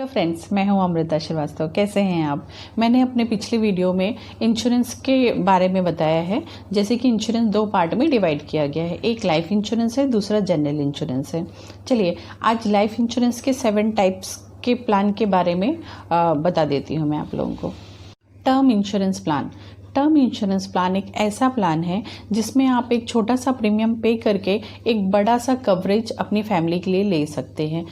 Hello friends, मैं हूं अमृता श्रीवास्तव। कैसे हैं आप? मैंने अपने पिछले वीडियो में इंश्योरेंस के बारे में बताया है। जैसे कि इंश्योरेंस दो पार्ट में डिवाइड किया गया है, एक लाइफ इंश्योरेंस है, दूसरा जनरल इंश्योरेंस है। चलिए आज लाइफ इंश्योरेंस के 7 टाइप्स के प्लान के बारे में बता देती हूँ मैं आप लोगों को। Term insurance plan. Term insurance plan एक ऐसा प्लान है जिसमें आप एक छोटा सा प्रीमियम पे करके एक बड़ा सा कवरेज अपनी फैमिली के लिए ले सकते हैं।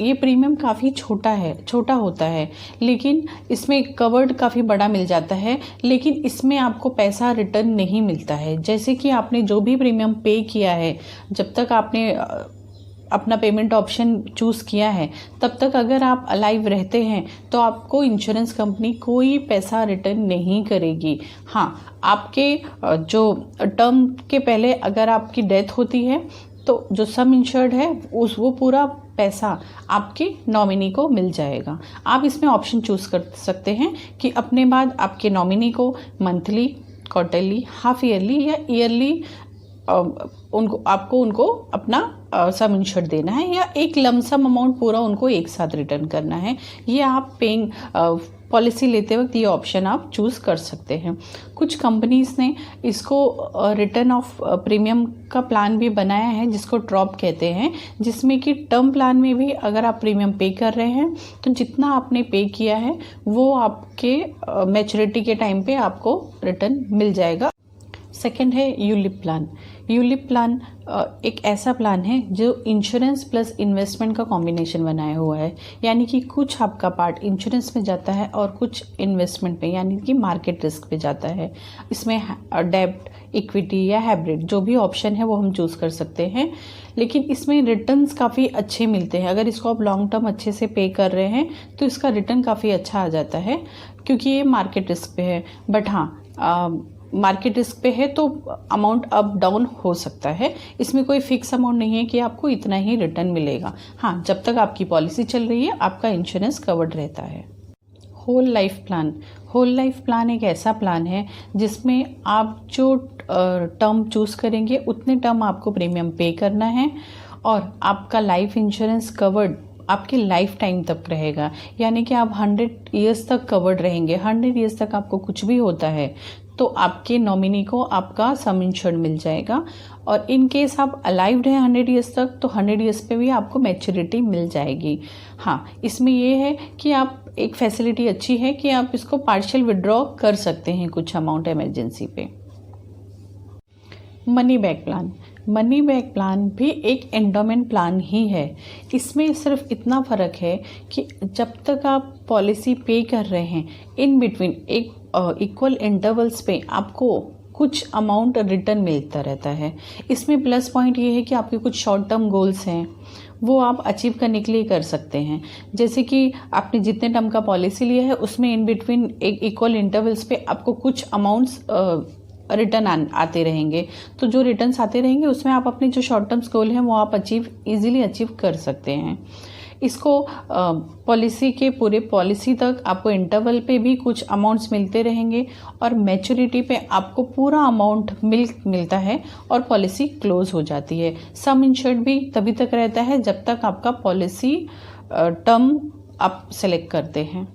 ये प्रीमियम काफ़ी छोटा होता है, लेकिन इसमें कवर्ड काफ़ी बड़ा मिल जाता है, लेकिन इसमें आपको पैसा रिटर्न नहीं मिलता है। जैसे कि आपने जो भी प्रीमियम पे किया है, जब तक आपने अपना पेमेंट ऑप्शन चूज़ किया है, तब तक अगर आप अलाइव रहते हैं तो आपको इंश्योरेंस कंपनी कोई पैसा रिटर्न नहीं करेगी। हाँ, आपके जो टर्म के पहले अगर आपकी डेथ होती है तो जो सम इंश्योर्ड है वो पूरा पैसा आपके नॉमिनी को मिल जाएगा। आप इसमें ऑप्शन चूज़ कर सकते हैं कि अपने बाद आपके नॉमिनी को मंथली, क्वार्टरली, हाफ ईयरली या ईयरली उनको अपना सम इंश्योर्ड देना है, या एक लमसम अमाउंट पूरा उनको एक साथ रिटर्न करना है। ये आप पेइंग पॉलिसी लेते वक्त ये ऑप्शन आप चूज़ कर सकते हैं। कुछ कंपनीज ने इसको रिटर्न ऑफ प्रीमियम का प्लान भी बनाया है, जिसको ड्रॉप कहते हैं, जिसमें कि टर्म प्लान में भी अगर आप प्रीमियम पे कर रहे हैं तो जितना आपने पे किया है वो आपके मैच्योरिटी के टाइम पे आपको रिटर्न मिल जाएगा। सेकेंड है यूलिप प्लान। यूलिप प्लान एक ऐसा प्लान है जो इंश्योरेंस प्लस इन्वेस्टमेंट का कॉम्बिनेशन बनाया हुआ है, यानी कि कुछ आपका पार्ट इंश्योरेंस में जाता है और कुछ इन्वेस्टमेंट पे, यानी कि मार्केट रिस्क पे जाता है। इसमें डेब्ट, इक्विटी या हाइब्रिड जो भी ऑप्शन है वो हम चूज़ कर सकते हैं, लेकिन इसमें रिटर्न्स काफ़ी अच्छे मिलते हैं। अगर इसको आप लॉन्ग टर्म अच्छे से पे कर रहे हैं तो इसका रिटर्न काफ़ी अच्छा आ जाता है, क्योंकि ये मार्केट रिस्क पे है। बट हाँ, मार्केट रिस्क पे है तो अमाउंट अप डाउन हो सकता है। इसमें कोई फिक्स अमाउंट नहीं है कि आपको इतना ही रिटर्न मिलेगा। हाँ, जब तक आपकी पॉलिसी चल रही है आपका इंश्योरेंस कवर्ड रहता है। Whole life plan. Whole life plan एक ऐसा प्लान है जिसमें आप जो टर्म चूज़ करेंगे उतने टर्म आपको प्रीमियम पे करना है, और आपका लाइफ इंश्योरेंस कवर्ड आपकी लाइफ टाइम तक रहेगा, यानी कि आप 100 ईयर्स तक कवर्ड रहेंगे। 100 ईयर्स तक आपको कुछ भी होता है तो आपके नॉमिनी को आपका सम इंश्योर्ड मिल जाएगा, और इन केस आप अलाइव्ड हैं 100 ईयर्स तक तो 100 ईयर्स पे भी आपको मैच्योरिटी मिल जाएगी। हाँ, इसमें ये है कि आप एक फैसिलिटी अच्छी है कि आप इसको पार्शियल विड्रॉ कर सकते हैं कुछ अमाउंट इमरजेंसी पे। Money back plan. Money back plan भी एक एंडोमेंट प्लान ही है। इसमें सिर्फ इतना फ़र्क है कि जब तक आप पॉलिसी पे कर रहे हैं, इन बिटवीन एक इक्वल इंटरवल्स पे आपको कुछ अमाउंट रिटर्न मिलता रहता है। इसमें प्लस पॉइंट ये है कि आपके कुछ शॉर्ट टर्म गोल्स हैं वो आप अचीव करने के लिए कर सकते हैं। जैसे कि आपने जितने टर्म का पॉलिसी लिया है उसमें इन बिटवीन एक इक्वल इंटरवल्स पे आपको कुछ अमाउंट्स रिटर्न आते रहेंगे, तो जो रिटर्न्स आते रहेंगे उसमें आप अपने जो शॉर्ट टर्म्स गोल हैं वो आप इजीली अचीव कर सकते हैं। इसको पॉलिसी के पूरे पॉलिसी तक आपको इंटरवल पे भी कुछ अमाउंट्स मिलते रहेंगे, और मैच्योरिटी पे आपको पूरा अमाउंट मिलता है और पॉलिसी क्लोज हो जाती है। सम इंश्योर्ड भी तभी तक रहता है जब तक आपका पॉलिसी टर्म आप सेलेक्ट करते हैं।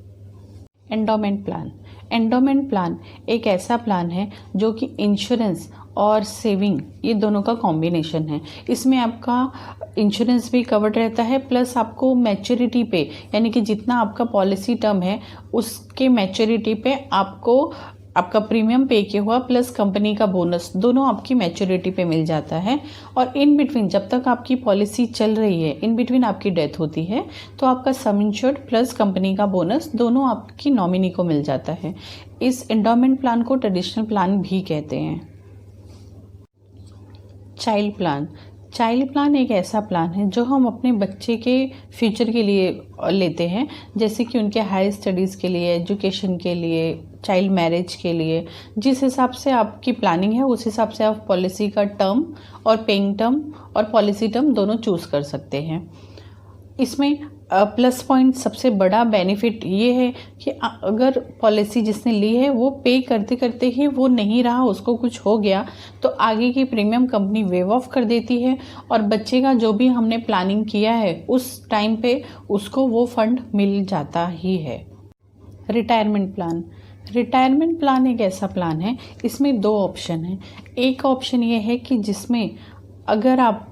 Endowment plan. एंडोमेंट प्लान एक ऐसा प्लान है जो कि इंश्योरेंस और सेविंग ये दोनों का कॉम्बिनेशन है। इसमें आपका इंश्योरेंस भी कवर्ड रहता है, प्लस आपको मैच्योरिटी पे, यानी कि जितना आपका पॉलिसी टर्म है उसके मैच्योरिटी पे आपको आपका प्रीमियम पे किया हुआ प्लस कंपनी का बोनस दोनों आपकी मैच्योरिटी पे मिल जाता है। और इन बिटवीन जब तक आपकी पॉलिसी चल रही है, इन बिटवीन आपकी डेथ होती है तो आपका सम इंश्योर्ड प्लस कंपनी का बोनस दोनों आपकी नॉमिनी को मिल जाता है। इस एंडोमेंट प्लान को ट्रेडिशनल प्लान भी कहते हैं। Child plan. चाइल्ड प्लान एक ऐसा प्लान है जो हम अपने बच्चे के फ्यूचर के लिए लेते हैं, जैसे कि उनके हायर स्टडीज़ के लिए, एजुकेशन के लिए, चाइल्ड मैरिज के लिए। जिस हिसाब से आपकी प्लानिंग है उस हिसाब से आप पॉलिसी का टर्म और पेइंग टर्म और पॉलिसी टर्म दोनों चूज़ कर सकते हैं। इसमें प्लस पॉइंट, सबसे बड़ा बेनिफिट ये है कि अगर पॉलिसी जिसने ली है वो पे करते करते ही वो नहीं रहा, उसको कुछ हो गया, तो आगे की प्रीमियम कंपनी वेव ऑफ कर देती है और बच्चे का जो भी हमने प्लानिंग किया है उस टाइम पे उसको वो फंड मिल जाता ही है। Retirement plan. रिटायरमेंट प्लान एक ऐसा प्लान है, इसमें 2 ऑप्शन हैं। एक ऑप्शन ये है कि जिसमें अगर आप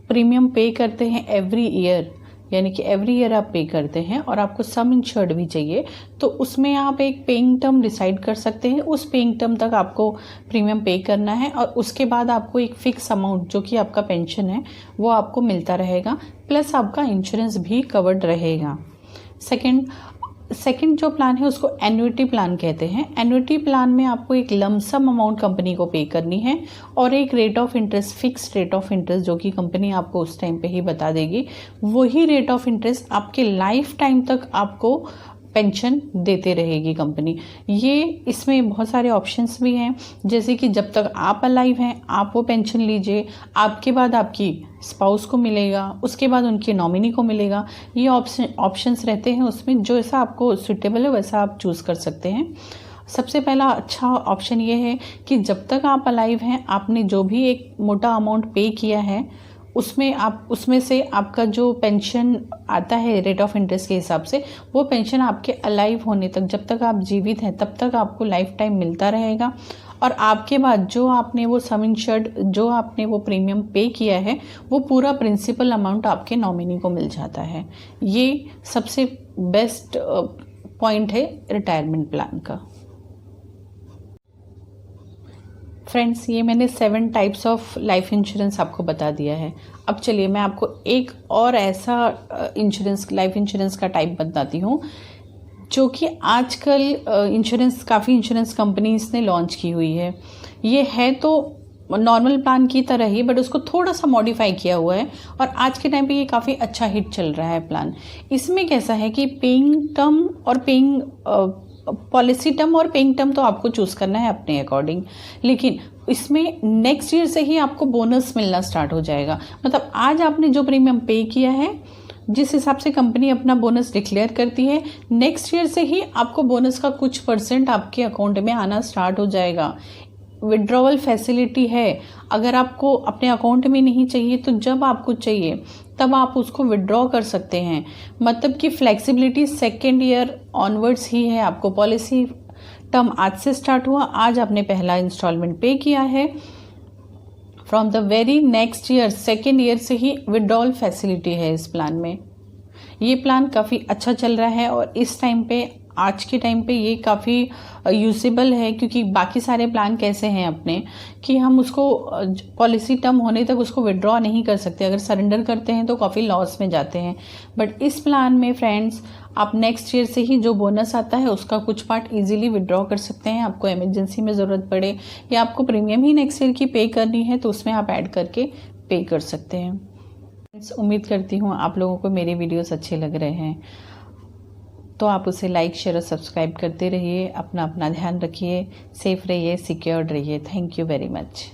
प्रीमियम पे करते हैं एवरी ईयर, यानी कि एवरी ईयर आप पे करते हैं और आपको सम इंश्योर्ड भी चाहिए, तो उसमें आप एक पेइंग टर्म डिसाइड कर सकते हैं। उस पेइंग टर्म तक आपको प्रीमियम पे करना है और उसके बाद आपको एक फ़िक्स अमाउंट जो कि आपका पेंशन है वो आपको मिलता रहेगा, प्लस आपका इंश्योरेंस भी कवर्ड रहेगा। सेकंड जो प्लान है उसको एन्युटी प्लान कहते हैं। एन्युटी प्लान में आपको एक लमसम अमाउंट कंपनी को पे करनी है और एक rate of interest, fix rate of interest जो कि कंपनी आपको उस टाइम पे ही बता देगी, वही रेट ऑफ इंटरेस्ट आपके लाइफ टाइम तक आपको पेंशन देते रहेगी कंपनी। ये इसमें बहुत सारे ऑप्शंस भी हैं, जैसे कि जब तक आप अलाइव हैं आप वो पेंशन लीजिए, आपके बाद आपकी स्पाउस को मिलेगा, उसके बाद उनके नॉमिनी को मिलेगा। ये ऑप्शंस रहते हैं, उसमें जो ऐसा आपको सूटेबल है वैसा आप चूज़ कर सकते हैं। सबसे पहला अच्छा ऑप्शन ये है कि जब तक आप अलाइव हैं आपने जो भी एक मोटा अमाउंट पे किया है उसमें से आपका जो पेंशन आता है रेट ऑफ इंटरेस्ट के हिसाब से, वो पेंशन आपके अलाइव होने तक, जब तक आप जीवित हैं तब तक आपको लाइफ टाइम मिलता रहेगा। और आपके बाद जो आपने वो सम इंश्योर्ड, जो आपने वो प्रीमियम पे किया है, वो पूरा प्रिंसिपल अमाउंट आपके नॉमिनी को मिल जाता है। ये सबसे बेस्ट पॉइंट है रिटायरमेंट प्लान का। फ्रेंड्स, ये मैंने 7 टाइप्स ऑफ लाइफ इंश्योरेंस आपको बता दिया है। अब चलिए मैं आपको एक और ऐसा लाइफ इंश्योरेंस का टाइप बताती हूँ जो कि आजकल काफ़ी इंश्योरेंस कंपनीज ने लॉन्च की हुई है। ये है तो नॉर्मल प्लान की तरह ही, बट उसको थोड़ा सा मॉडिफाई किया हुआ है और आज के टाइम पे ये काफ़ी अच्छा हिट चल रहा है प्लान। इसमें कैसा है कि पेइंग टर्म और पॉलिसी टर्म और पेइंग टर्म तो आपको चूज़ करना है अपने अकॉर्डिंग, लेकिन इसमें नेक्स्ट ईयर से ही आपको बोनस मिलना स्टार्ट हो जाएगा। मतलब आज आपने जो प्रीमियम पे किया है, जिस हिसाब से कंपनी अपना बोनस डिक्लेयर करती है, नेक्स्ट ईयर से ही आपको बोनस का कुछ % आपके अकाउंट में आना स्टार्ट हो जाएगा। विड्रॉवल फैसिलिटी है, अगर आपको अपने अकाउंट में नहीं चाहिए तो जब आपको चाहिए तब आप उसको विड्रॉ कर सकते हैं। मतलब कि फ्लेक्सिबिलिटी 2nd ईयर ऑनवर्ड्स ही है। आपको पॉलिसी टर्म आज से स्टार्ट हुआ, आज आपने पहला इंस्टॉलमेंट पे किया है, from the very next year 2nd year से ही विड्रॉल फैसिलिटी है इस प्लान में। ये प्लान काफ़ी अच्छा चल रहा है और इस टाइम पे, आज के टाइम पे ये काफ़ी यूजेबल है, क्योंकि बाकी सारे प्लान कैसे हैं अपने कि हम उसको पॉलिसी टर्म होने तक उसको विड्रॉ नहीं कर सकते, अगर सरेंडर करते हैं तो काफ़ी लॉस में जाते हैं। बट इस प्लान में फ्रेंड्स आप नेक्स्ट ईयर से ही जो बोनस आता है उसका कुछ पार्ट इजीली विड्रॉ कर सकते हैं। आपको इमरजेंसी में ज़रूरत पड़े या आपको प्रीमियम ही नेक्स्ट ईयर की पे करनी है तो उसमें आप ऐड करके पे कर सकते हैं। उम्मीद करती हूँ आप लोगों को मेरे वीडियोस अच्छे लग रहे हैं, तो आप उसे लाइक, शेयर और सब्सक्राइब करते रहिए। अपना ध्यान रखिए, सेफ रहिए, सिक्योर्ड रहिए। Thank you very much.